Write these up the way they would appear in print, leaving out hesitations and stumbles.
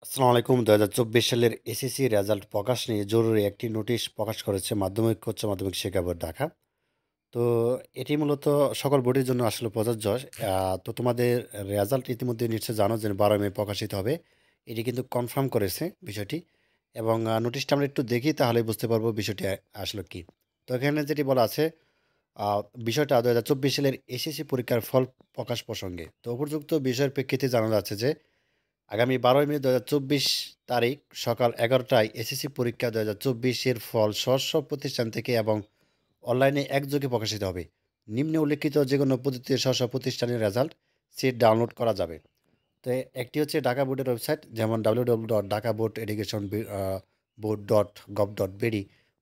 আসসালামু আলাইকুম। ২০২৪ সালের এসএসসি রেজাল্ট প্রকাশ নিয়ে জরুরি একটি নোটিশ প্রকাশ করেছে মাধ্যমিক, উচ্চ মাধ্যমিক শিক্ষা বোর্ড ঢাকা। তো এটি মূলত সকল বোর্ডের জন্য আসলে প্রযোজ্য। তো তোমাদের রেজাল্ট ইতিমধ্যে নিশ্চয়ই জানো যে ১২ মে প্রকাশিত হবে। এটি কিন্তু কনফার্ম করেছে বিষয়টি এবং নোটিশটা আমরা একটু দেখি তাহলেই বুঝতে পারবো বিষয়টি আসলে কী। তো এখানে যেটি বলা আছে আ বিষয়টা ২০২৪ সালের এসএসসি পরীক্ষার ফল প্রকাশ প্রসঙ্গে। তো উপযুক্ত বিষয়ের প্রেক্ষিতে জানা যাচ্ছে যে আগামী ১২ই মে ২০২৪ তারিখ সকাল ১১টায় এসএসসি পরীক্ষা ২০২৪ এর ফল স্ব প্রতিষ্ঠান থেকে এবং অনলাইনে একযোগে প্রকাশিত হবে। নিম্নে উল্লেখিত যেকোনো পদ্ধতিতে স্ব প্রতিষ্ঠানের রেজাল্ট সিট ডাউনলোড করা যাবে। তো একটি হচ্ছে ঢাকা বোর্ডের ওয়েবসাইট যেমন www.dhakaboardeducationboard.gov.bd।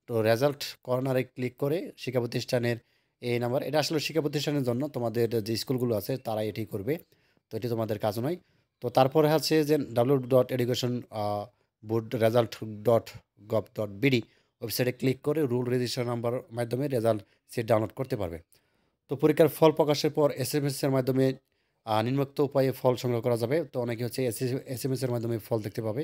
তো রেজাল্ট কর্নারে ক্লিক করে শিক্ষা প্রতিষ্ঠানের এই নাম্বার, এটা আসলে শিক্ষা প্রতিষ্ঠানের জন্য, তোমাদের যে স্কুলগুলো আছে তারা এটি করবে। তো এটি তোমাদের কাজ নয়। তো তারপরে আছে যে www.educationboardresult.gov.bd ওয়েবসাইটে ক্লিক করে রুল রেজিস্টার নাম্বার মাধ্যমে রেজাল্ট সিট ডাউনলোড করতে পারবে। তো পরীক্ষার ফল প্রকাশের পর এসএমএস এর মাধ্যমে নিম্নোক্ত উপায়ে ফল সংগ্রহ করা যাবে। তো অনেকে হচ্ছে এসএমএস এর মাধ্যমে ফল দেখতে পাবে।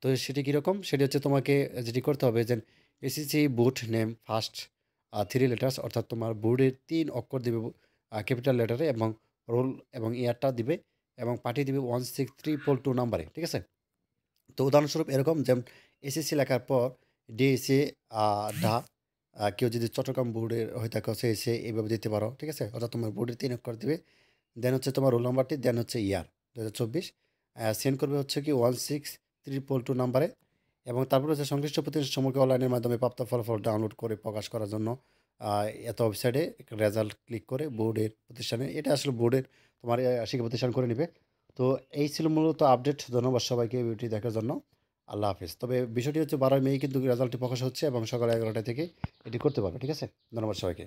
তো সেটি কীরকম? সেটি হচ্ছে তোমাকে যেটি করতে হবে যে SSC board name first 3 letters, অর্থাৎ তোমার বোর্ডের ৩ অক্ষর দিবে ক্যাপিটাল লেটারে, এবং রোল এবং ইয়ারটা দিবে এবং পাঠিয়ে দিবে 16322 নাম্বারে। ঠিক আছে? তো উদাহরণস্বরূপ এরকম যেমন এসএসসি লেখার পর ডিএসএ ঢা কেউ যদি চট্টগ্রাম বোর্ডের হয়ে থাকে সে এসে এইভাবে দিতে পারো। ঠিক আছে? অর্থাৎ তোমার বোর্ডের ৩ অক্ষর দিবে। দেন হচ্ছে তোমার রোল নাম্বারটি, দেন হচ্ছে ইয়ার ২০২৪। সেন্ড করবে হচ্ছে কি 16322 নাম্বারে, এবং তারপরে হচ্ছে সংশ্লিষ্ট প্রতিষ্ঠান সম্পর্কে অনলাইনের মাধ্যমে প্রাপ্ত ফলাফল ডাউনলোড করে প্রকাশ করার জন্য এত ওয়েবসাইটে রেজাল্ট ক্লিক করে বোর্ডের প্রতিষ্ঠানে, এটা আসলে বোর্ডের তোমার শিক্ষা প্রতিষ্ঠান করে নিবে। তো এই ছিল মূলত আপডেট। ধন্যবাদ সবাইকে ভিডিওটি দেখার জন্য। আল্লাহ হাফেজ। তবে বিষয়টি হচ্ছে ১২ মে কিন্তু রেজাল্টটি প্রকাশ হচ্ছে এবং সকাল ১১টা থেকে এটি করতে পারবে। ঠিক আছে? ধন্যবাদ সবাইকে।